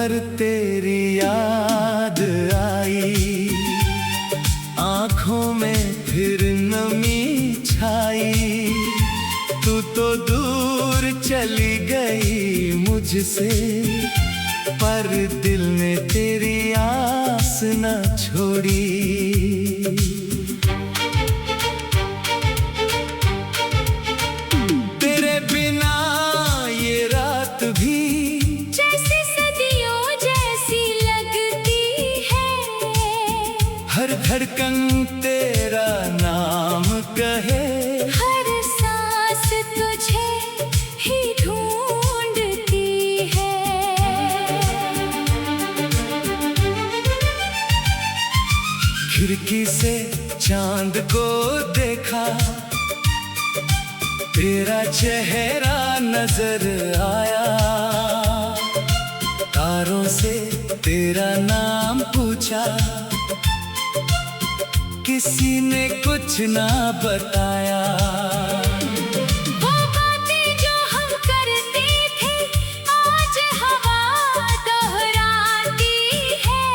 भर तेरी याद आई, आंखों में फिर नमी छाई। तू तो दूर चली गई मुझसे, पर दिल ने तेरी आस न छोड़ी। तेरे बिना ये रात भी जैसे सदियों जैसी लगती है। हर धड़कन तेरा नाम कहे, हर सांस तुझे ही ढूंढती है। खिड़की से चांद को देखा, तेरा चेहरा नजर आया। तारों से तेरा नाम पूछा, किसी ने कुछ ना बताया। वो बातें जो हम करते थे, आज हवा दोहराती है।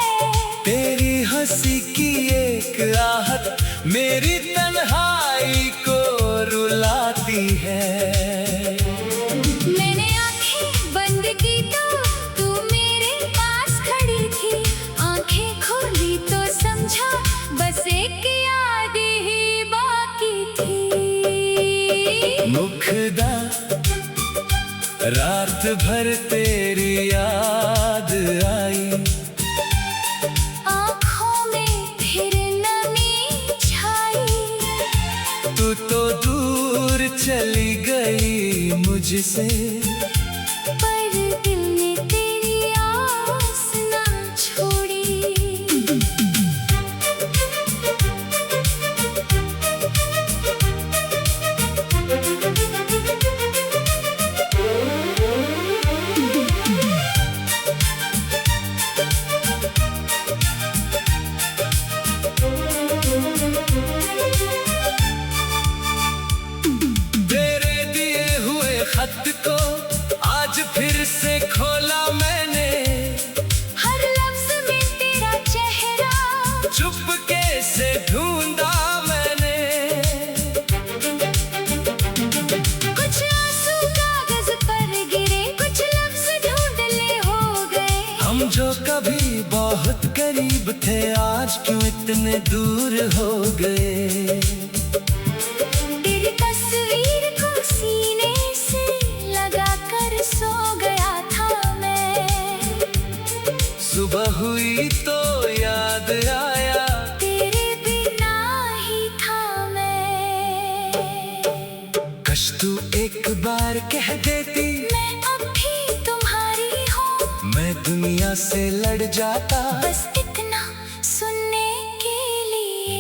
तेरी हंसी की एक आहट मेरी तन्हाई को रुलाती है। मैंने आंखें बंद की तो तू मेरे पास खड़ी थी। आंखें खोली तो समझा बस एक याद ही बाकी थी। मुखदा रात भर तेरी याद आई, आंखों में फिर नमी छाई। तू तो दूर चली गई मुझसे, पर दिल ने तेरी आस ना छोड़ी। तेरे दिए हुए खत को आज फिर से खोला मैंने। हर लफ्ज में तेरा चेहरा चुपके से ढूंढा मैंने। कुछ आंसू कागज पर गिरे, कुछ लफ्ज ढूंढले हो गए। हम जो कभी बहुत करीब थे, आज क्यों इतने दूर हो गए। तेरी तस्वीर को सीने से लगा कर सो गया था मैं। सुबह हुई तो याद आया, तेरे बिना ही था मैं। कश तू एक बार कह देती, मैं अब भी तुम्हारी हूँ। मैं दुनिया से लड़ जाता। बस इतना सुनने के लिए।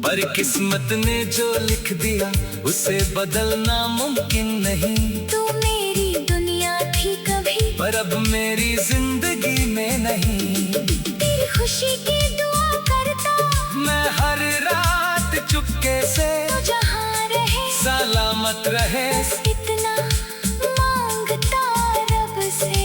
पर किस्मत ने जो लिख दिया, उसे बदलना मुमकिन नहीं। तू मेरी दुनिया थी कभी, पर अब मेरी जिंदगी में नहीं। तेरी खुशी की दुआ करता मैं हर रात चुपके से, तू जहाँ रहे सलामत रहे। बस इतना मांगता रब से।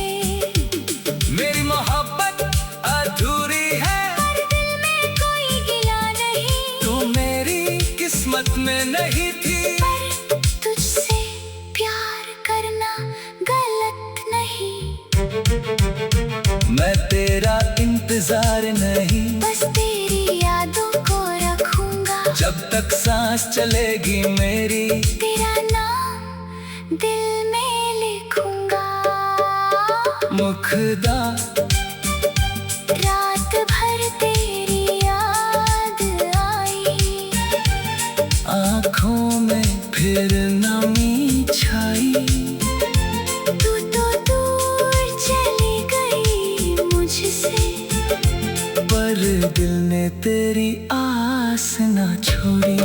मेरी मोहब्बत अधूरी है, पर दिल में कोई गिला नहीं। तू मेरी किस्मत में नहीं थी। पर तुझसे प्यार करना गलत नहीं। मैं तेरा इंतजार नहीं, बस तेरी यादों को रखूंगा। जब तक सांस चलेगी मेरी, तेरा नाम दिल में लिखूंगा। मुखदा रात भर तेरी याद आई, आंखों में फिर नमी छाई। तू तो दूर चली गई मुझसे, पर दिल ने तेरी आस न छोड़ी।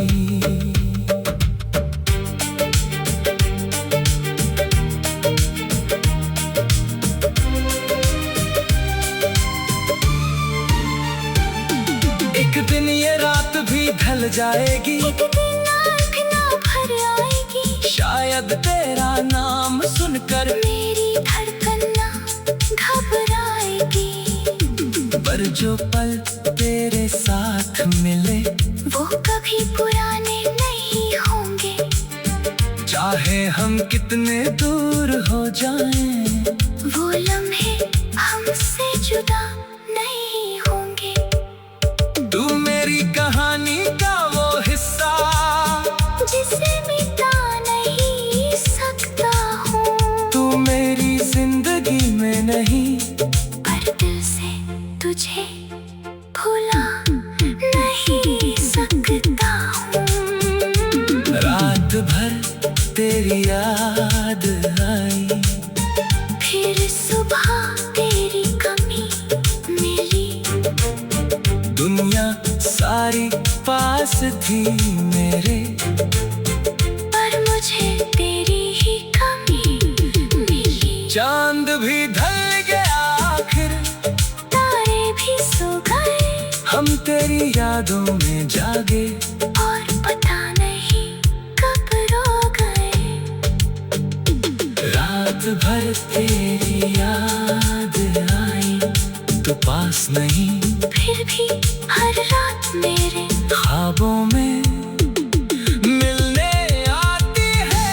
एक दिन ये रात भी ढल जाएगी, एक दिन आँख ना भर आएगी। शायद तेरा नाम सुनकर मेरी धड़कन ना घबराएगी। जो पल तेरे साथ मिले वो कभी पुराने नहीं होंगे। चाहे हम कितने दूर हो जाएं, वो लम्हे हमसे जुदा नहीं होंगे। तू मेरी कहानी का वो हिस्सा जिसे मिटा नहीं सकता हूँ। तू मेरी जिंदगी में नहीं, पर दिल से तुझे भुला नहीं सकता हूँ। रात भर तेरी याद आई, फिर सुबह तेरी कमी मिली। दुनिया सारी पास थी मेरे, पर मुझे तेरी ही कमी मिली। चांद भी ढल गया आखिर, तारे भी सो गए, हम तेरी यादों में जागे। और पता नहीं कब रो गए। रात भर तेरी याद आई, तू पास नहीं, फिर भी हर रात मेरे ख्वाबों में मिलने आती है।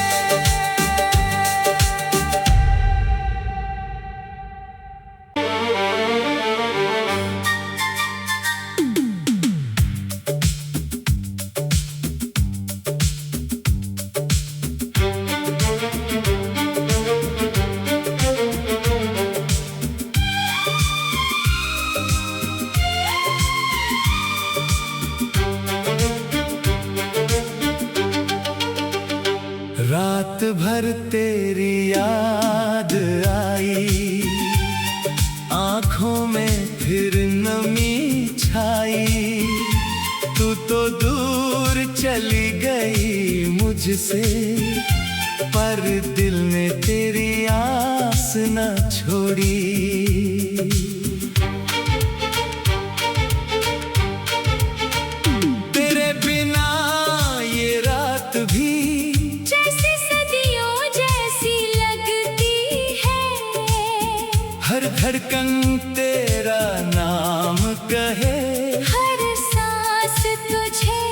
रात भर तेरी याद आई, आंखों में फिर नमी छाई। तू तो दूर चली गई मुझसे, पर दिल ने तेरी आस न छोड़ी। तेरे बिना ये रात भी जैसे सदियों जैसी लगती है। हर धड़कन तेरा नाम कहे, हर सांस तुझे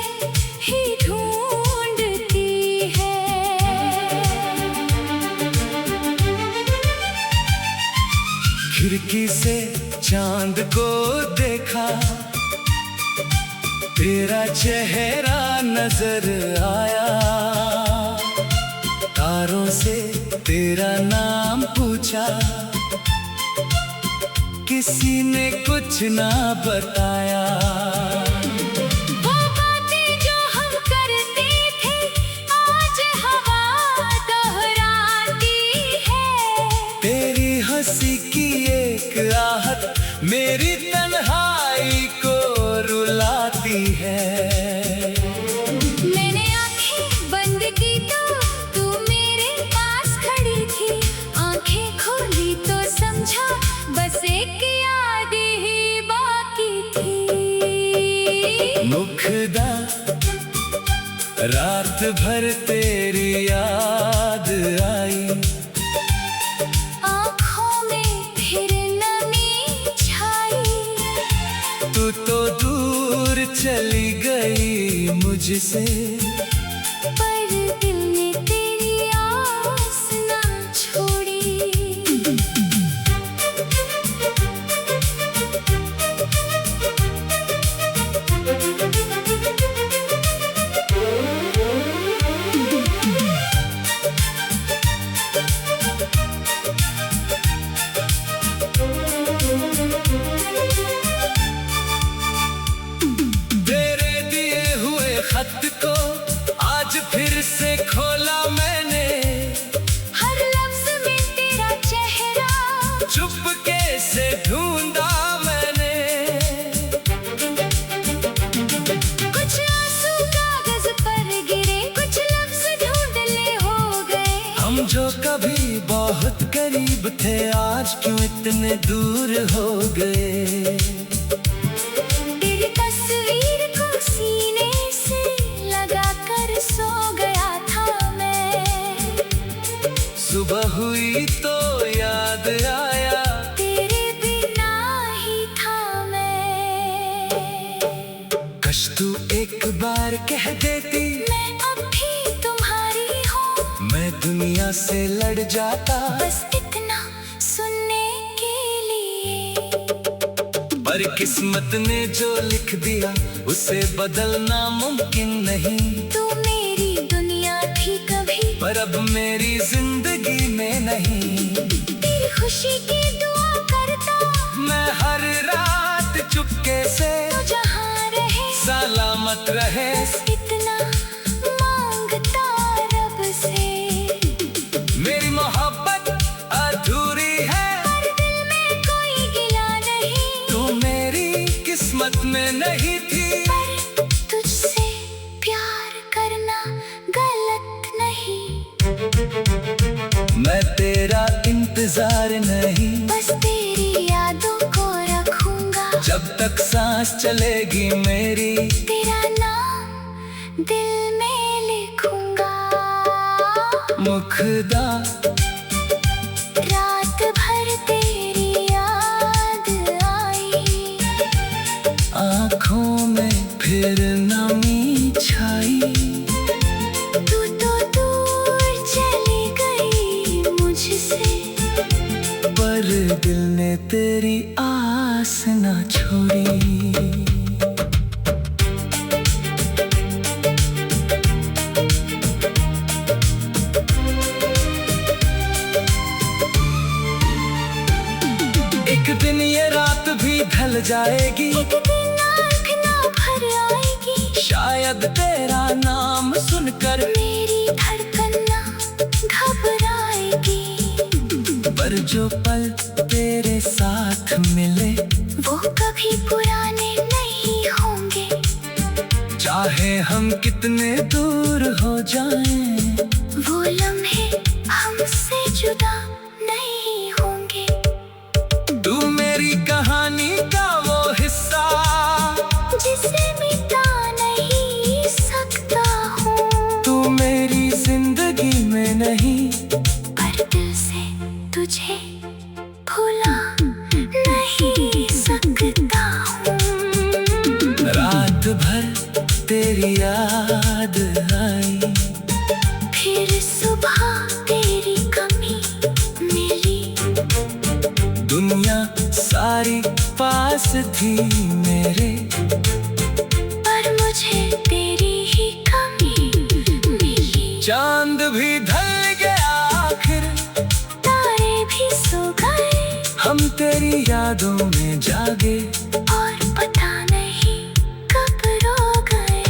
ही ढूंढती है। खिड़की से चांद को देखा, तेरा चेहरा नजर आया। तारों से तेरा नाम पूछा, किसी ने कुछ ना बताया। वो बातें जो हम करते थे आज हवा दोहराती है। तेरी हंसी की एक आहट मेरी तन्हाई को रुलाती है। मैंने आंखें बंद की तो तू मेरे पास खड़ी थी। आंखें खोली तो समझा बस एक याद ही बाकी थी। मुखदा रात भर तेरी याद आई, आँखों में फिर नमी छाई। तू तो दूर चली गई मुझसे, पर दिल ने तेरी आस ना छोड़ी। तेरे दिए हुए खत को आज फिर से खोला मैंने। हर लफ्ज में तेरा चेहरा चुपके से ढूंढा मैंने। कुछ आंसू कागज पर गिरे, कुछ लफ्ज ढूंढले हो गए। हम जो कभी बहुत करीब थे आज क्यों इतने दूर हो गए। तेरी तस्वीर को सीने से लगा कर सो गया था मैं। सुबह हुई तो याद आया, तेरे बिना ही था मैं। कश तू एक बार कह देती मैं अब भी तुम्हारी हूँ। मैं दुनिया से लड़ जाता बस इतना सुनने के लिए। पर किस्मत ने जो लिख दिया उसे बदलना मुमकिन नहीं। तू मेरी दुनिया थी कभी, पर अब मेरी जिंदगी में नहीं। तेरी खुशी की दुआ करता मैं हर रात चुपके से, तू जहाँ रहे सलामत रहे। इतना मांगता रब से। मेरी मोहब्बत अधूरी है, पर दिल में कोई गिला नहीं। तू मेरी किस्मत में नहीं थी। पर तुझसे प्यार करना गलत नहीं। मैं तेरा इंतजार नहीं, बस तेरी यादों को रखूंगा। जब तक सांस चलेगी मेरी, तेरा नाम दिल में लिखूंगा। मुखदा रात भर तेरी याद आई, आँखों में फिर नमी छाई। तू तो दूर चली गई मुझसे, पर दिल ने तेरी आस न छोड़ी। एक दिन ये रात भी ढल जाएगी, एक दिन आँख ना भर आएगी। शायद तेरा नाम सुनकर मेरी धड़कन ना घबराएगी। पर जो पल तेरे साथ मिले वो कभी पुराने नहीं होंगे। चाहे हम कितने दूर हो जाएं, वो लम्हे हमसे जुदा नहीं होंगे। तू मेरी कहानी का वो हिस्सा, जिसे मिटा नहीं सकता हूँ। तू मेरी जिंदगी में नहीं, पर दिल से तुझे भुला नहीं सकता हूँ। रात भर तेरी याद आई, फिर सुबह तेरी कमी मिली। दुनिया सारी पास थी मेरे, पर मुझे तेरी ही कमी मिली। चांद भी ढल गया आखिर, तारे भी सो गए, हम तेरी यादों में जागे। और पता नहीं कब रो गए।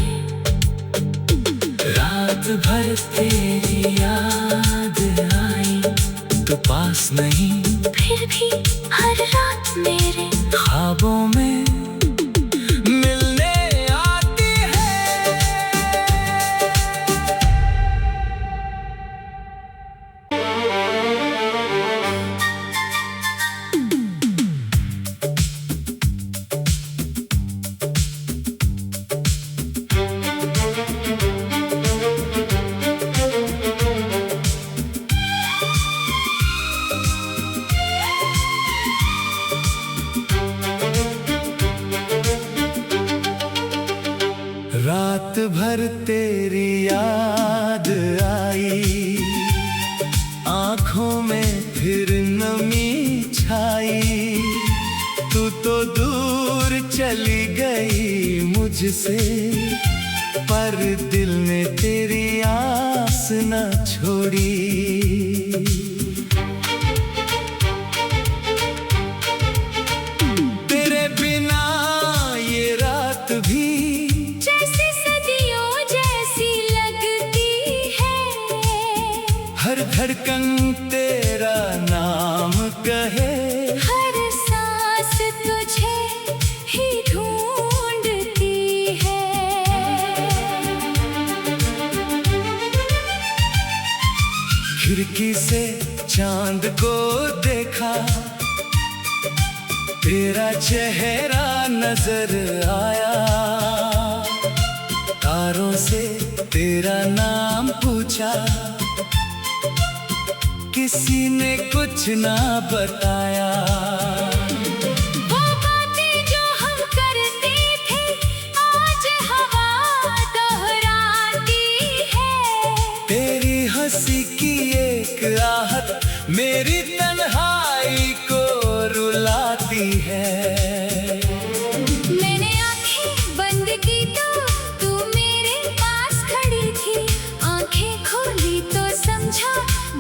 रात भर तेरी याद आई, तू पास नहीं, फिर भी हर रात मेरे ख्वाबों में मिलने आती है। रात भर तेरी याद आई, आँखों में फिर नमी छाई। तू तो दूर चली गई मुझसे, पर दिल ने तेरी आस न छोड़ी। तेरे बिना ये रात भी जैसे सदियों जैसी लगती है। हर धड़कन तेरा नाम कहे, हर सांस तुझे ही ढूंढती है। खिड़की से चांद को देखा, तेरा चेहरा नजर आया। तारों से तेरा नाम पूछा, किसी ने कुछ ना बताया। वो बातें जो हम करते थे आज मेरी तन्हाई को रुलाती है। मैंने आंखें बंद की तो तू मेरे पास खड़ी थी, आंखें खोली तो समझा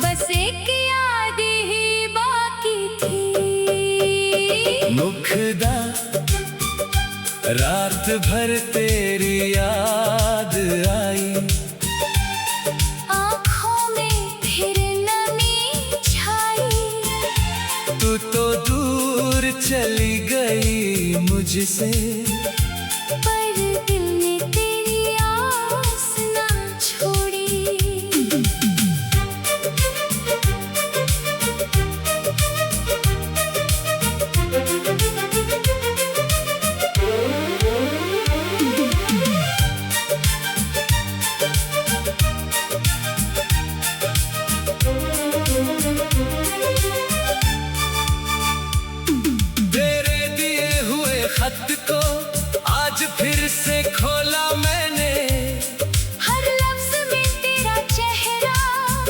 बस एक याद ही बाकी थी। मुखदा रात भर तेरी याद आई, आँखों में फिर नमी छाई। तू तो दूर चली गई मुझसे, पर दिल ने तेरी आस ना छोड़ी। तेरे दिए हुए खत को आज फिर से खोला मैंने, हर लफ्ज में तेरा चेहरा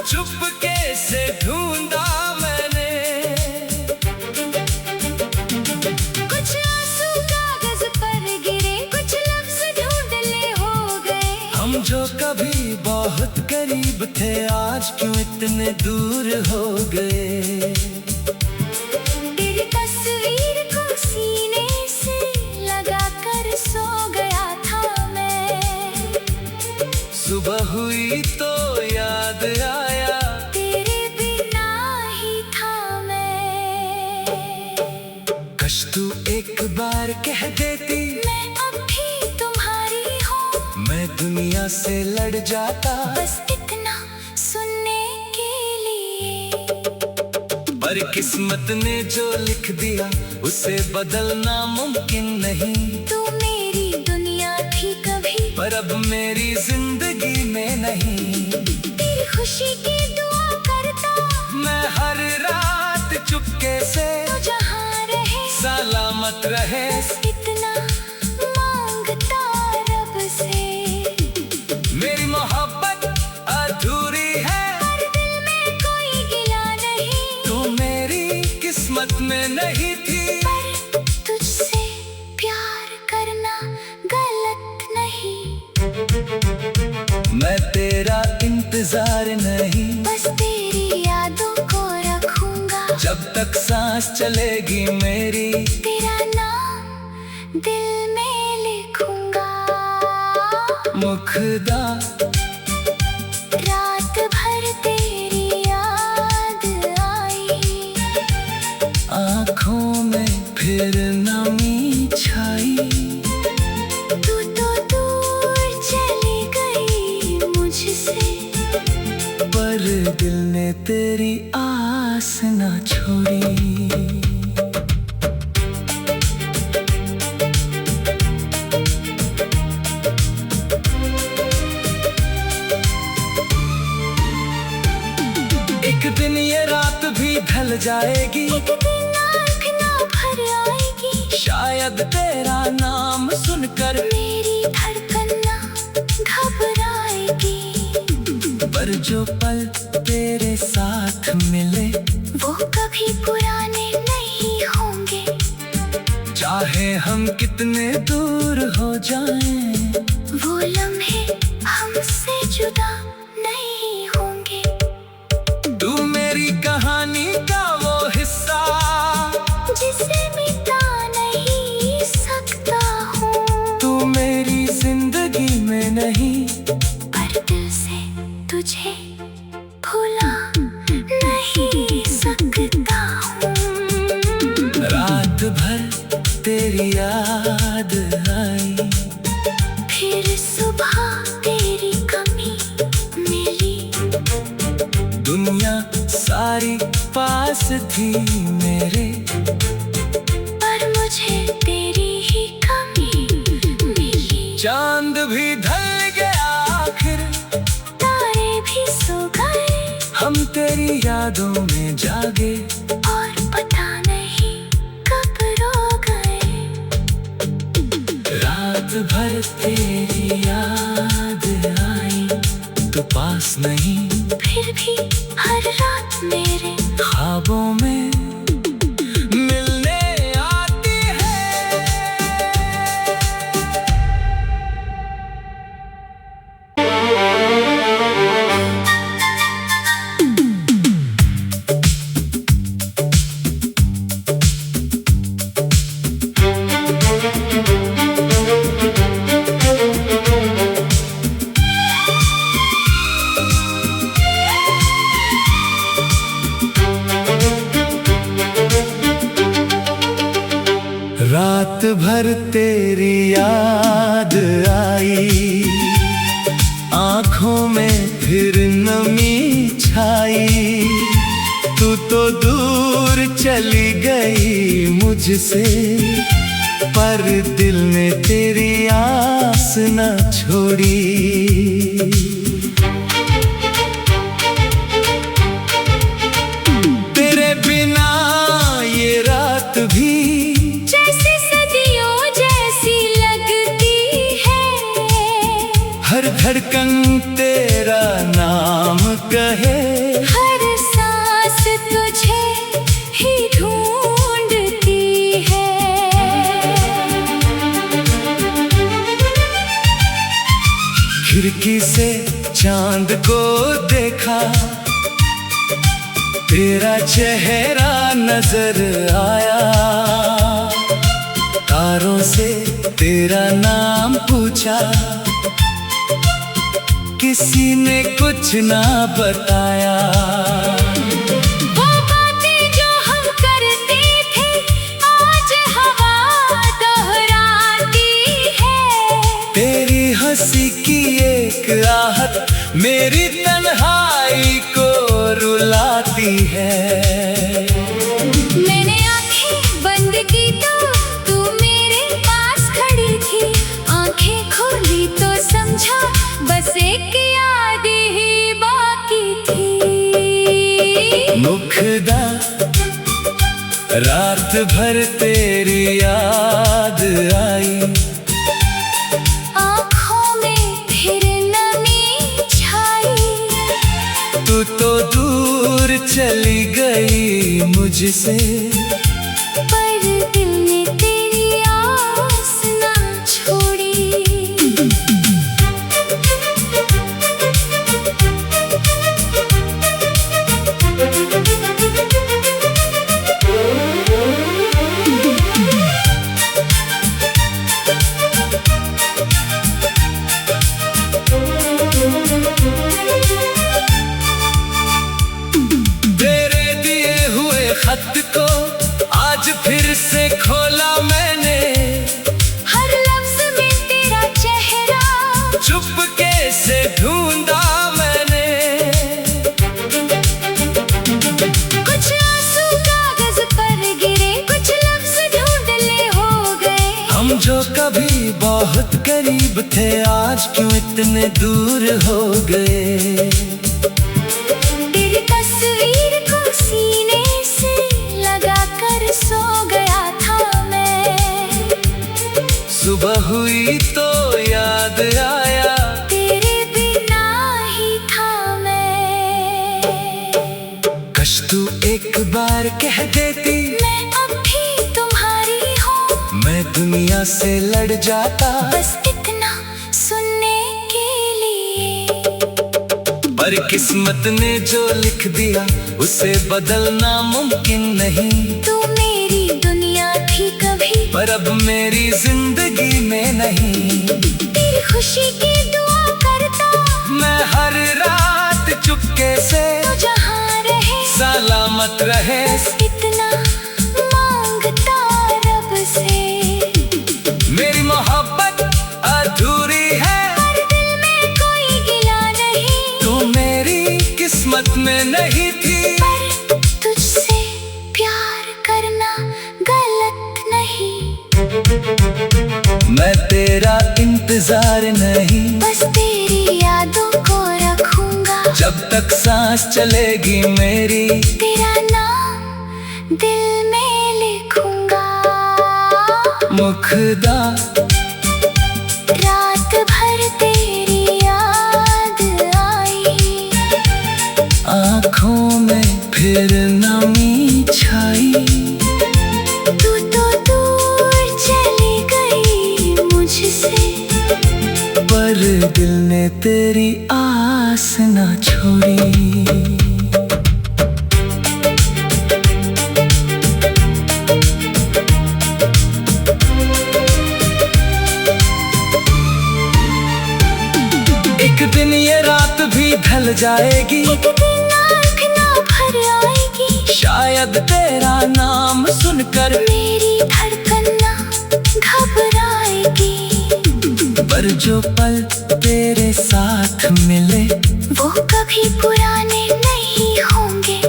चुपके से ढूंढा मैंने। कुछ आंसू कागज पर गिरे, कुछ लफ्ज ढूंढले हो गए। हम जो कभी बहुत करीब थे आज क्यों इतने दूर हो गए। तेरी तस्वीर को सीने से लगा कर सो गया था मैं। सुबह हुई तो याद आया, तेरे बिना ही था मैं। कश तू एक बार कह देती मैं अब भी तुम्हारी हूँ, मैं दुनिया से लड़ जाता। बस इतना सुनने के लिए। पर किस्मत ने जो लिख दिया उसे बदलना मुमकिन नहीं। तू मेरी दुनिया थी कभी, पर अब मेरी जिंदगी में नहीं। तेरी खुशी की दुआ करता मैं हर रात चुपके से, तू जहाँ रहे सलामत रहे। बस इतना मांगता रब से। मेरी मोहब्बत अधूरी है, पर दिल में कोई गिला नहीं। तू मेरी किस्मत में नहीं थी। पर तुझसे प्यार करना गलत नहीं। मैं तेरा इंतजार नहीं, बस तेरी यादों को रखूंगा। जब तक सांस चलेगी मेरी, तेरा नाम दिल में लिखूंगा। मुखदा रात भर तेरी याद आई, आँखों में फिर नमी छाई। तू तो दूर चली गई मुझसे, पर दिल ने तेरी आस ना छोड़ी। एक दिन ये रात भी ढल जाएगी, एक दिन आँख ना भर आएगी। शायद तेरा नाम सुनकर मेरी धड़कन ना घबराएगी। पर जो पल तेरे साथ मिले वो कभी पुराने नहीं होंगे। चाहे हम कितने दूर हो जाएं, वो लम्हे हमसे जुदा नहीं होंगे। तू मेरी कहानी का वो हिस्सा जिसे मिटा नहीं सकता हूँ। तू मेरी जिंदगी में नहीं, पर दिल से तुझे भुला नहीं सकता हूँ। रात भर तेरी याद आई, फिर सुबह तेरी कमी मिली। दुनिया सारी पास थी मेरे, पर मुझे तेरी ही कमी मिली। चांद भी ढल गया आखिर, तारे भी सो गए। हम तेरी यादों में जागे, और पता नहीं कब रो गए। रात भर तेरी याद आई, तो पास नहीं, फिर भी हर रात मेरे ख्वाबों में मिलने आती है। रात भर तेरी याद आई, आंखों में फिर नमी छाई। तू तो दूर चली गई मुझसे, पर दिल ने तेरी आस न छोड़ी। तेरे बिना ये रात भी जैसे सदियों जैसी लगती है। हर धड़कन तेरा नाम कहे, हर सांस तुझे ही ढूंढती है। खिड़की से चांद को देखा, तेरा चेहरा नजर आया। तारों से तेरा नाम पूछा, किसी ने कुछ ना बताया। वो बातें जो हम करते थे, आज हवा दोहराती है। तेरी हंसी की एक आहट मेरी तन्हाई को रुलाती है। मैंने आंखें बंद की तो तू मेरे पास खड़ी थी। आंखें खोली तो समझा बस एक याद ही बाकी थी। मुखदा रात भर तेरी याद आई, आंखों में फिर नमी छाई। तू तो दूर चली गई मुझसे, पर दिल ने तेरी आस ना छोड़ी। तेरे दिए हुए खत को आज फिर से खोला मैंने। हर लफ्ज में तेरा चेहरा चुपके से ढूंढा मैंने। कुछ आंसू कागज पर गिरे, कुछ लफ्ज ढूंढले हो गए। हम जो कभी बहुत करीब थे, आज क्यों इतने दूर हो गए। तेरी तस्वीर को सीने से लगा कर सो गया था मैं। सुबह हुई तो याद आया, तेरे बिना ही था मैं। कश तू एक बार कह देती, मैं अब भी तुम्हारी हूँ। मैं दुनिया से लड़ जाता। बस इतना सुनने के लिए। पर किस्मत ने जो लिख दिया, उसे बदलना मुमकिन नहीं। तू मेरी दुनिया थी कभी, पर अब मेरी जिंदगी में नहीं। तेरी खुशी की दुआ करता मैं हर रात चुपके से, तू जहाँ रहे सलामत रहे। इतना मांगता रब से। मेरी मोहब्बत अधूरी है, पर दिल में कोई गिला नहीं। तू मेरी किस्मत में नहीं थी। पर तुझसे प्यार करना गलत नहीं। मैं तेरा इंतजार नहीं, बस तेरी यादों को रखूंगा। जब तक सांस चलेगी मेरी, तेरा नाम दिल में लिखूंगा। मुखदा रात भर तेरी याद आई, आँखों में फिर ना पर दिल ने तेरी आस ना छोड़ी। एक दिन ये रात भी ढल जाएगी, एक दिन आँख ना भर आएगी, शायद तेरा नाम सुनकर मेरी धड़कन ना घबराएगी। पर जो पल तेरे साथ मिले वो कभी पुराने नहीं होंगे,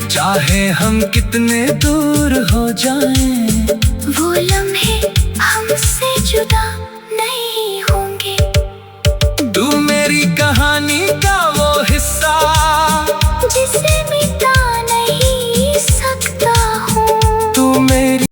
चाहे हम कितने दूर हो जाएं, वो लम्हे हमसे जुदा नहीं होंगे। तू मेरी कहानी